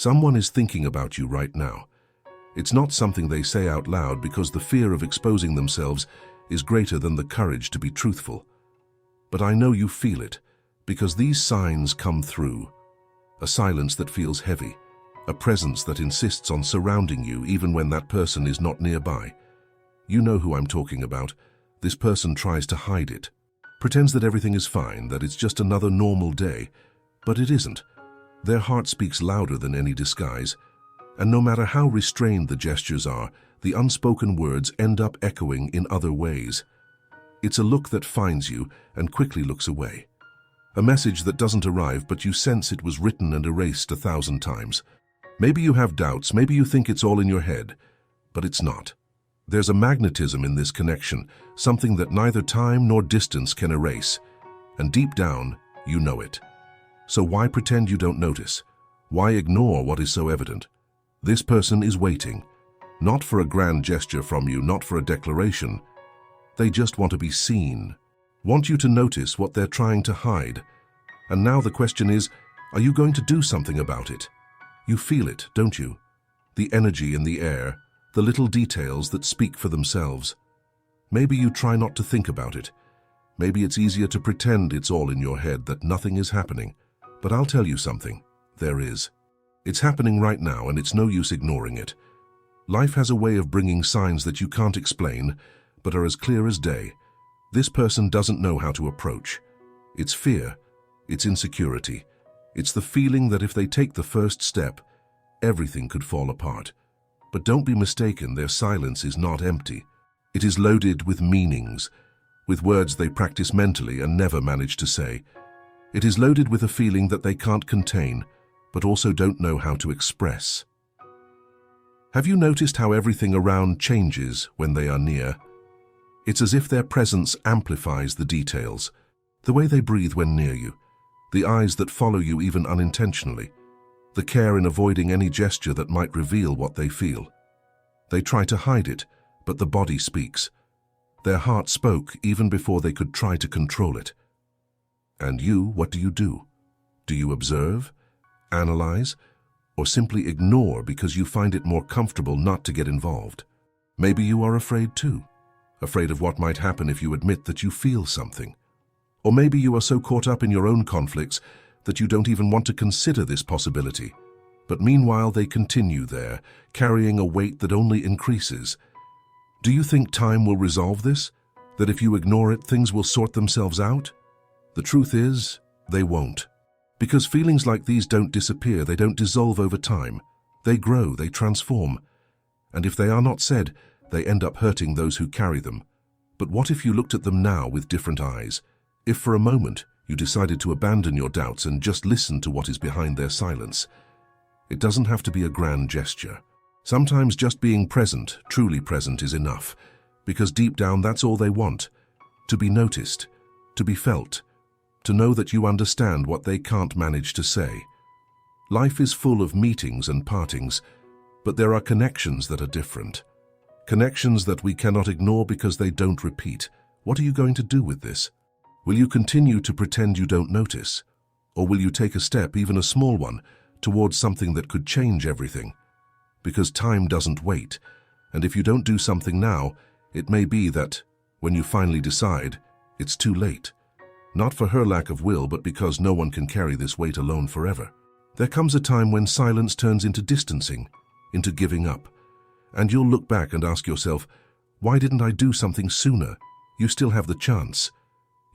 Someone is thinking about you right now. It's not something they say out loud because the fear of exposing themselves is greater than the courage to be truthful. But I know you feel it, because these signs come through. A silence that feels heavy, a presence that insists on surrounding you even when that person is not nearby. You know who I'm talking about. This person tries to hide it, pretends that everything is fine, that it's just another normal day, but it isn't. Their heart speaks louder than any disguise, and no matter how restrained the gestures are, the unspoken words end up echoing in other ways. It's a look that finds you and quickly looks away. A message that doesn't arrive, but you sense it was written and erased 1,000 times. Maybe you have doubts, maybe you think it's all in your head, but it's not. There's a magnetism in this connection, something that neither time nor distance can erase, and deep down, you know it. So why pretend you don't notice? Why ignore what is so evident? This person is waiting, not for a grand gesture from you, not for a declaration. They just want to be seen, want you to notice what they're trying to hide. And now the question is, are you going to do something about it? You feel it, don't you? The energy in the air, the little details that speak for themselves. Maybe you try not to think about it. Maybe it's easier to pretend it's all in your head, that nothing is happening. But I'll tell you something, there is. It's happening right now, and it's no use ignoring it. Life has a way of bringing signs that you can't explain, but are as clear as day. This person doesn't know how to approach. It's fear, it's insecurity. It's the feeling that if they take the first step, everything could fall apart. But don't be mistaken, their silence is not empty. It is loaded with meanings, with words they practice mentally and never manage to say. It is loaded with a feeling that they can't contain, but also don't know how to express. Have you noticed how everything around changes when they are near? It's as if their presence amplifies the details, the way they breathe when near you, the eyes that follow you even unintentionally, the care in avoiding any gesture that might reveal what they feel. They try to hide it, but the body speaks. Their heart spoke even before they could try to control it. And you, what do? Do you observe, analyze, or simply ignore because you find it more comfortable not to get involved? Maybe you are afraid too, afraid of what might happen if you admit that you feel something. Or maybe you are so caught up in your own conflicts that you don't even want to consider this possibility. But meanwhile, they continue there, carrying a weight that only increases. Do you think time will resolve this? That if you ignore it, things will sort themselves out? The truth is, they won't. Because feelings like these don't disappear, they don't dissolve over time. They grow, they transform. And if they are not said, they end up hurting those who carry them. But what if you looked at them now with different eyes? If for a moment you decided to abandon your doubts and just listen to what is behind their silence? It doesn't have to be a grand gesture. Sometimes just being present, truly present, is enough, because deep down that's all they want. To be noticed, to be felt, to know that you understand what they can't manage to say. Life is full of meetings and partings, but there are connections that are different. Connections that we cannot ignore because they don't repeat. What are you going to do with this? Will you continue to pretend you don't notice? Or will you take a step, even a small one, towards something that could change everything? Because time doesn't wait, and if you don't do something now, it may be that, when you finally decide, it's too late. Not for her lack of will, but because no one can carry this weight alone forever. There comes a time when silence turns into distancing, into giving up. And you'll look back and ask yourself, why didn't I do something sooner? You still have the chance.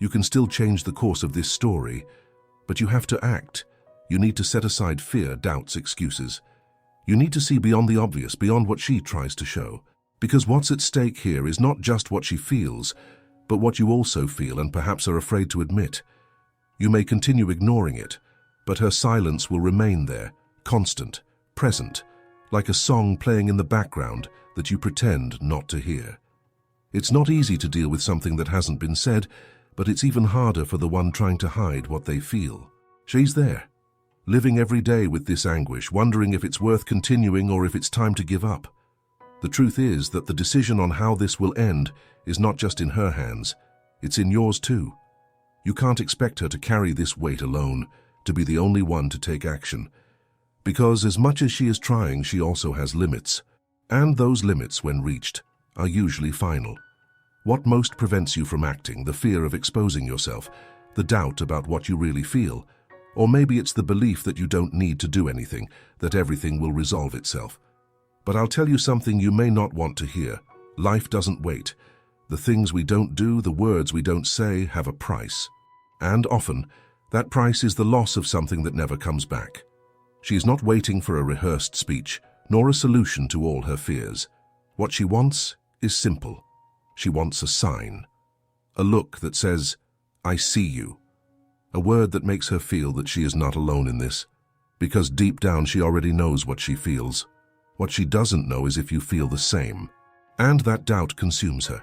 You can still change the course of this story, but you have to act. You need to set aside fear, doubts, excuses. You need to see beyond the obvious, beyond what she tries to show. Because what's at stake here is not just what she feels, but what you also feel and perhaps are afraid to admit. You may continue ignoring it, but her silence will remain there, constant, present, like a song playing in the background that you pretend not to hear. It's not easy to deal with something that hasn't been said, but it's even harder for the one trying to hide what they feel. She's there, living every day with this anguish, wondering if it's worth continuing or if it's time to give up. The truth is that the decision on how this will end is not just in her hands, it's in yours too. You can't expect her to carry this weight alone, to be the only one to take action. Because as much as she is trying, she also has limits. And those limits, when reached, are usually final. What most prevents you from acting? The fear of exposing yourself, the doubt about what you really feel, or maybe it's the belief that you don't need to do anything, that everything will resolve itself. But I'll tell you something you may not want to hear. Life doesn't wait. The things we don't do, the words we don't say, have a price. And often, that price is the loss of something that never comes back. She is not waiting for a rehearsed speech, nor a solution to all her fears. What she wants is simple. She wants a sign. A look that says, "I see you." A word that makes her feel that she is not alone in this. Because deep down she already knows what she feels. What she doesn't know is if you feel the same. And that doubt consumes her.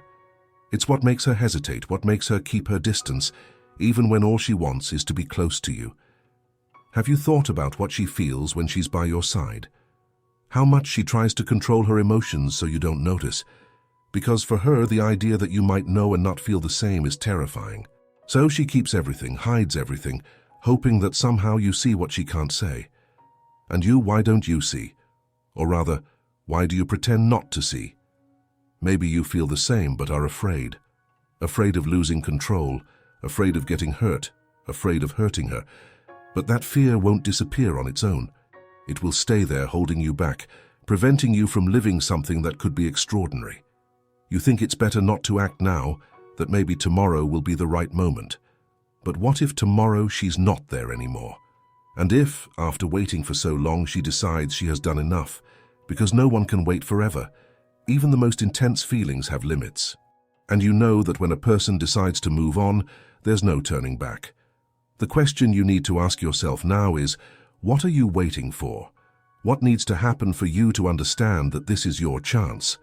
It's what makes her hesitate, what makes her keep her distance, even when all she wants is to be close to you. Have you thought about what she feels when she's by your side? How much she tries to control her emotions so you don't notice? Because for her, the idea that you might know and not feel the same is terrifying. So she keeps everything, hides everything, hoping that somehow you see what she can't say. And you, why don't you see? Or rather, why do you pretend not to see? Maybe you feel the same but are afraid. Afraid of losing control, afraid of getting hurt, afraid of hurting her. But that fear won't disappear on its own. It will stay there holding you back, preventing you from living something that could be extraordinary. You think it's better not to act now, that maybe tomorrow will be the right moment. But what if tomorrow she's not there anymore? And if, after waiting for so long, she decides she has done enough? Because no one can wait forever. Even the most intense feelings have limits. And you know that when a person decides to move on, there's no turning back. The question you need to ask yourself now is, what are you waiting for? What needs to happen for you to understand that this is your chance?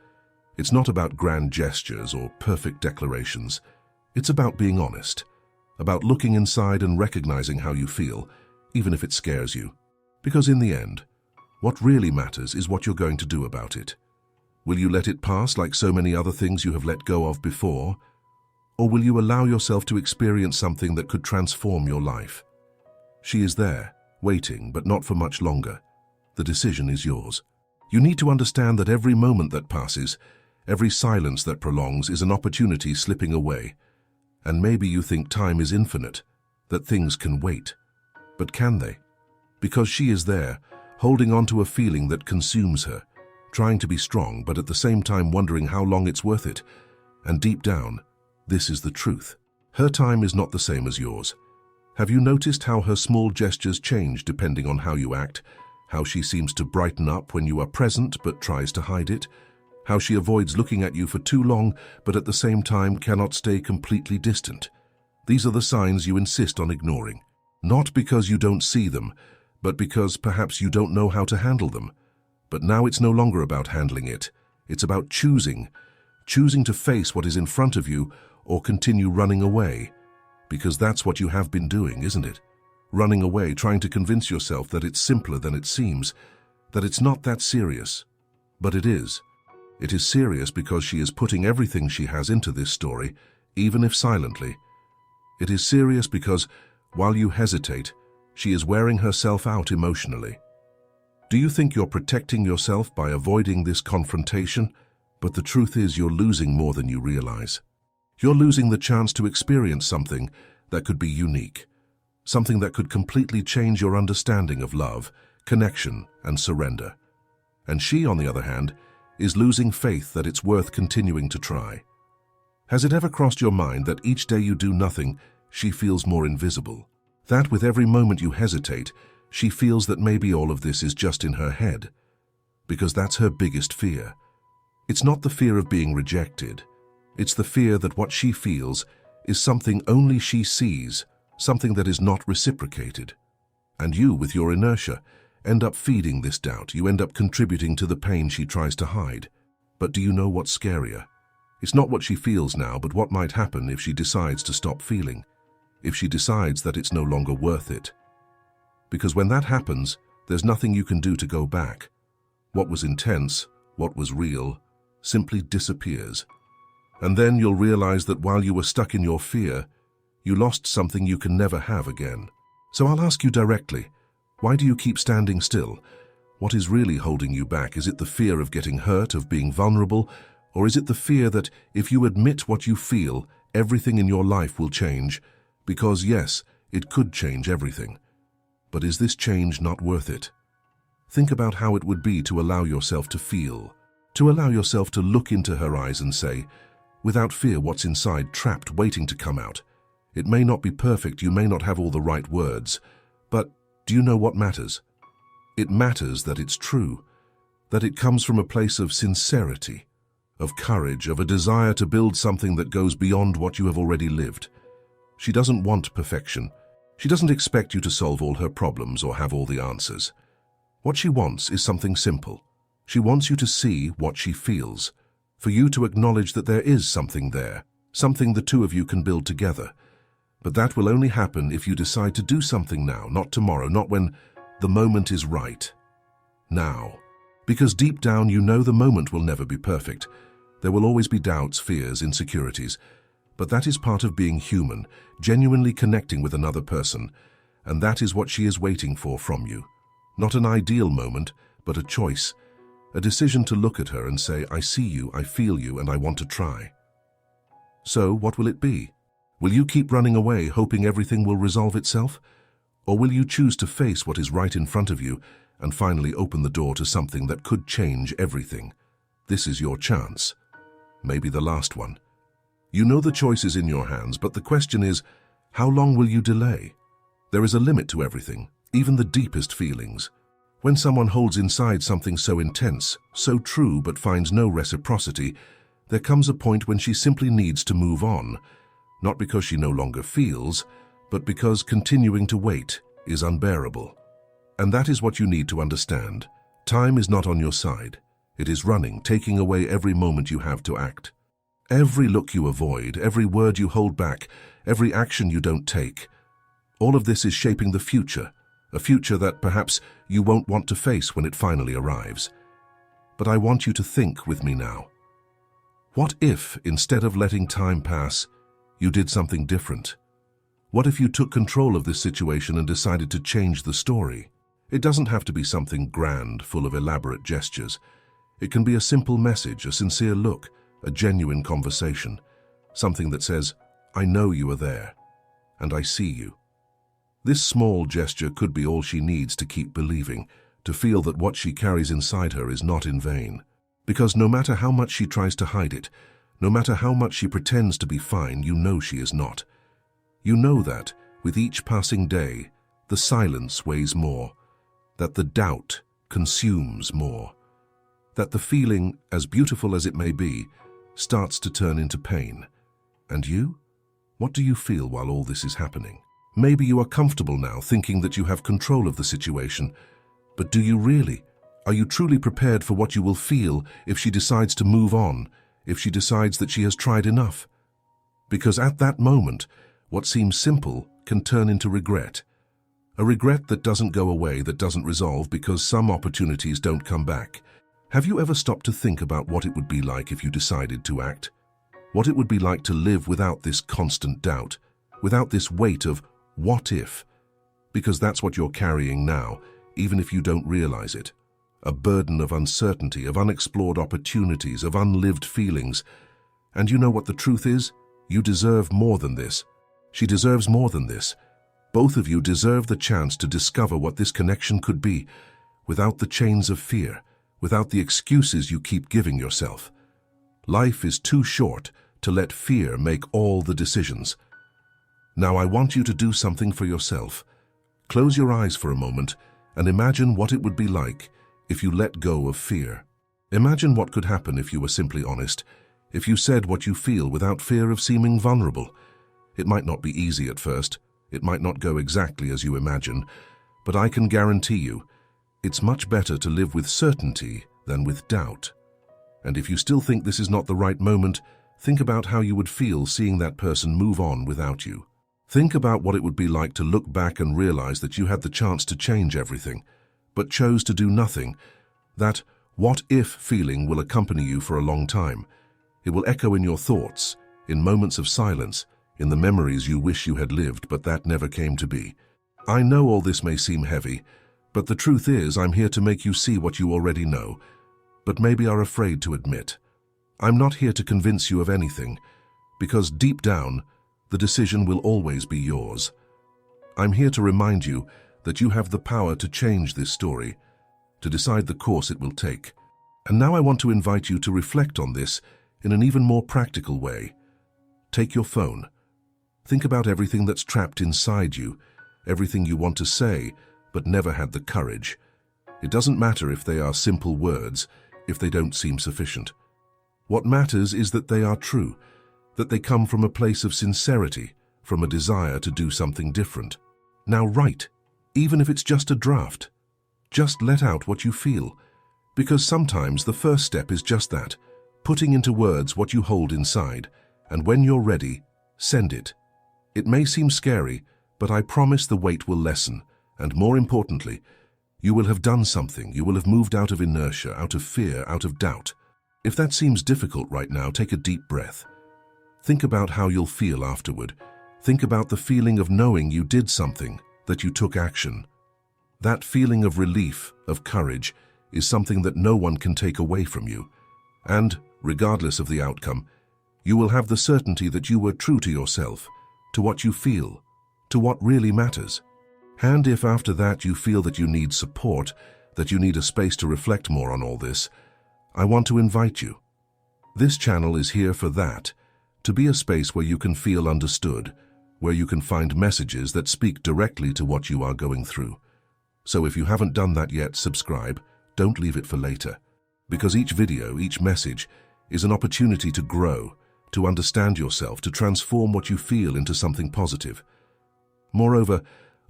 It's not about grand gestures or perfect declarations. It's about being honest, about looking inside and recognizing how you feel, even if it scares you. Because in the end, what really matters is what you're going to do about it. Will you let it pass like so many other things you have let go of before? Or will you allow yourself to experience something that could transform your life? She is there, waiting, but not for much longer. The decision is yours. You need to understand that every moment that passes, every silence that prolongs is an opportunity slipping away. And maybe you think time is infinite, that things can wait. But can they? Because she is there, holding on to a feeling that consumes her, trying to be strong, but at the same time wondering how long it's worth it. And deep down, this is the truth. Her time is not the same as yours. Have you noticed how her small gestures change depending on how you act? How she seems to brighten up when you are present but tries to hide it? How she avoids looking at you for too long but at the same time cannot stay completely distant? These are the signs you insist on ignoring. Not because you don't see them, but because perhaps you don't know how to handle them. But now it's no longer about handling it. It's about choosing to face what is in front of you or continue running away. Because that's what you have been doing, isn't it? Running away, trying to convince yourself that it's simpler than it seems, that it's not that serious. But it is. It is serious because she is putting everything she has into this story, even if silently. It is serious because, while you hesitate, she is wearing herself out emotionally. Do you think you're protecting yourself by avoiding this confrontation? But the truth is you're losing more than you realize. You're losing the chance to experience something that could be unique, something that could completely change your understanding of love, connection, and surrender. And she, on the other hand, is losing faith that it's worth continuing to try. Has it ever crossed your mind that each day you do nothing, she feels more invisible? That with every moment you hesitate, she feels that maybe all of this is just in her head. Because that's her biggest fear. It's not the fear of being rejected. It's the fear that what she feels is something only she sees, something that is not reciprocated. And you, with your inertia, end up feeding this doubt. You end up contributing to the pain she tries to hide. But do you know what's scarier? It's not what she feels now, but what might happen if she decides to stop feeling, if she decides that it's no longer worth it. Because when that happens, there's nothing you can do to go back. What was intense, what was real, simply disappears. And then you'll realize that while you were stuck in your fear, you lost something you can never have again. So I'll ask you directly, Why do you keep standing still? What is really holding you back? Is it the fear of getting hurt, of being vulnerable? Or is it the fear that if you admit what you feel, everything in your life will change? Because yes, it could change everything. But is this change not worth it? Think about how it would be to allow yourself to feel, to allow yourself to look into her eyes and say, without fear, what's inside, trapped, waiting to come out. It may not be perfect, you may not have all the right words, but do you know what matters? It matters that it's true, that it comes from a place of sincerity, of courage, of a desire to build something that goes beyond what you have already lived. She doesn't want perfection. She doesn't expect you to solve all her problems or have all the answers. What she wants is something simple. She wants you to see what she feels, for you to acknowledge that there is something there, something the two of you can build together. But that will only happen if you decide to do something now, not tomorrow, not when the moment is right. Now. Because deep down you know the moment will never be perfect. There will always be doubts, fears, insecurities. But that is part of being human, genuinely connecting with another person. And that is what she is waiting for from you. Not an ideal moment, but a choice. A decision to look at her and say, I see you, I feel you, and I want to try. So, what will it be? Will you keep running away, hoping everything will resolve itself? Or will you choose to face what is right in front of you and finally open the door to something that could change everything? This is your chance. Maybe the last one. You know the choice is in your hands, but the question is, how long will you delay? There is a limit to everything, even the deepest feelings. When someone holds inside something so intense, so true but finds no reciprocity, there comes a point when she simply needs to move on, not because she no longer feels, but because continuing to wait is unbearable. And that is what you need to understand. Time is not on your side. It is running, taking away every moment you have to act. Every look you avoid, every word you hold back, every action you don't take. All of this is shaping the future, a future that perhaps you won't want to face when it finally arrives. But I want you to think with me now. What if, instead of letting time pass, you did something different? What if you took control of this situation and decided to change the story? It doesn't have to be something grand, full of elaborate gestures. It can be a simple message, a sincere look, a genuine conversation. Something that says, I know you are there, and I see you. This small gesture could be all she needs to keep believing, to feel that what she carries inside her is not in vain. Because no matter how much she tries to hide it, no matter how much she pretends to be fine, you know she is not. You know that, with each passing day, the silence weighs more, that the doubt consumes more, that the feeling, as beautiful as it may be, starts to turn into pain. And you? What do you feel while all this is happening? Maybe you are comfortable now, thinking that you have control of the situation. But do you really? Are you truly prepared for what you will feel if she decides to move on, if she decides that she has tried enough? Because at that moment, what seems simple can turn into regret. A regret that doesn't go away, that doesn't resolve because some opportunities don't come back. Have you ever stopped to think about what it would be like if you decided to act? What it would be like to live without this constant doubt, without this weight of what if? Because that's what you're carrying now, even if you don't realize it. A burden of uncertainty, of unexplored opportunities, of unlived feelings. And you know what the truth is? You deserve more than this. She deserves more than this. Both of you deserve the chance to discover what this connection could be, without the chains of fear, without the excuses you keep giving yourself. Life is too short to let fear make all the decisions. Now I want you to do something for yourself. Close your eyes for a moment and imagine what it would be like if you let go of fear. Imagine what could happen if you were simply honest, if you said what you feel without fear of seeming vulnerable. It might not be easy at first, it might not go exactly as you imagine, but I can guarantee you, it's much better to live with certainty than with doubt. And if you still think this is not the right moment, think about how you would feel seeing that person move on without you. Think about what it would be like to look back and realize that you had the chance to change everything, but chose to do nothing. That what-if feeling will accompany you for a long time. It will echo in your thoughts, in moments of silence, in the memories you wish you had lived but that never came to be. I know all this may seem heavy, But the truth is, I'm here to make you see what you already know, but maybe are afraid to admit. I'm not here to convince you of anything, because deep down, the decision will always be yours. I'm here to remind you that you have the power to change this story, to decide the course it will take. And now I want to invite you to reflect on this in an even more practical way. Take your phone. Think about everything that's trapped inside you, everything you want to say, but never had the courage. It doesn't matter if they are simple words, if they don't seem sufficient. What matters is that they are true, that they come from a place of sincerity, from a desire to do something different. Now write, even if it's just a draft. Just let out what you feel, because sometimes the first step is just that, putting into words what you hold inside, and when you're ready, send it. It may seem scary, but I promise the weight will lessen, and more importantly, you will have done something. You will have moved out of inertia, out of fear, out of doubt. If that seems difficult right now, take a deep breath. Think about how you'll feel afterward. Think about the feeling of knowing you did something, that you took action. That feeling of relief, of courage, is something that no one can take away from you. And, regardless of the outcome, you will have the certainty that you were true to yourself, to what you feel, to what really matters. And if after that you feel that you need support, that you need a space to reflect more on all this, I want to invite you. This channel is here for that, to be a space where you can feel understood, where you can find messages that speak directly to what you are going through. So if you haven't done that yet, subscribe. Don't leave it for later, because each video, each message, is an opportunity to grow, to understand yourself, to transform what you feel into something positive. Moreover,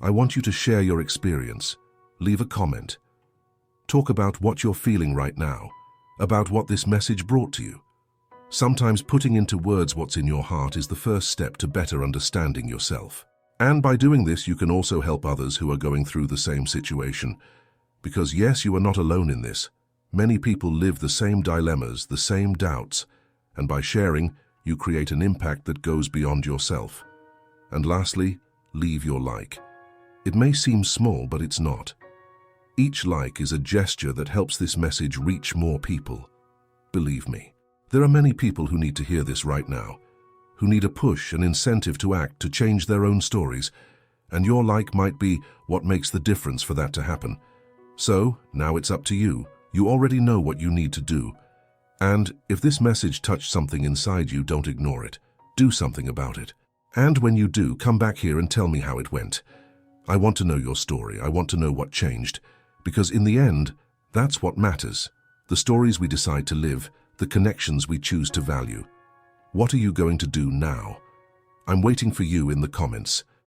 I want you to share your experience. Leave a comment. Talk about what you're feeling right now, about what this message brought to you. Sometimes putting into words what's in your heart is the first step to better understanding yourself. And by doing this, you can also help others who are going through the same situation. Because yes, you are not alone in this. Many people live the same dilemmas, the same doubts, and by sharing, you create an impact that goes beyond yourself. And lastly, leave your like. It may seem small, but it's not. Each like is a gesture that helps this message reach more people. Believe me, there are many people who need to hear this right now, who need a push, an incentive to act, to change their own stories, and your like might be what makes the difference for that to happen. So, now it's up to you. You already know what you need to do. And if this message touched something inside you, don't ignore it. Do something about it. And when you do, come back here and tell me how it went. I want to know your story. I want to know what changed. Because in the end, that's what matters. The stories we decide to live, the connections we choose to value. What are you going to do now? I'm waiting for you in the comments.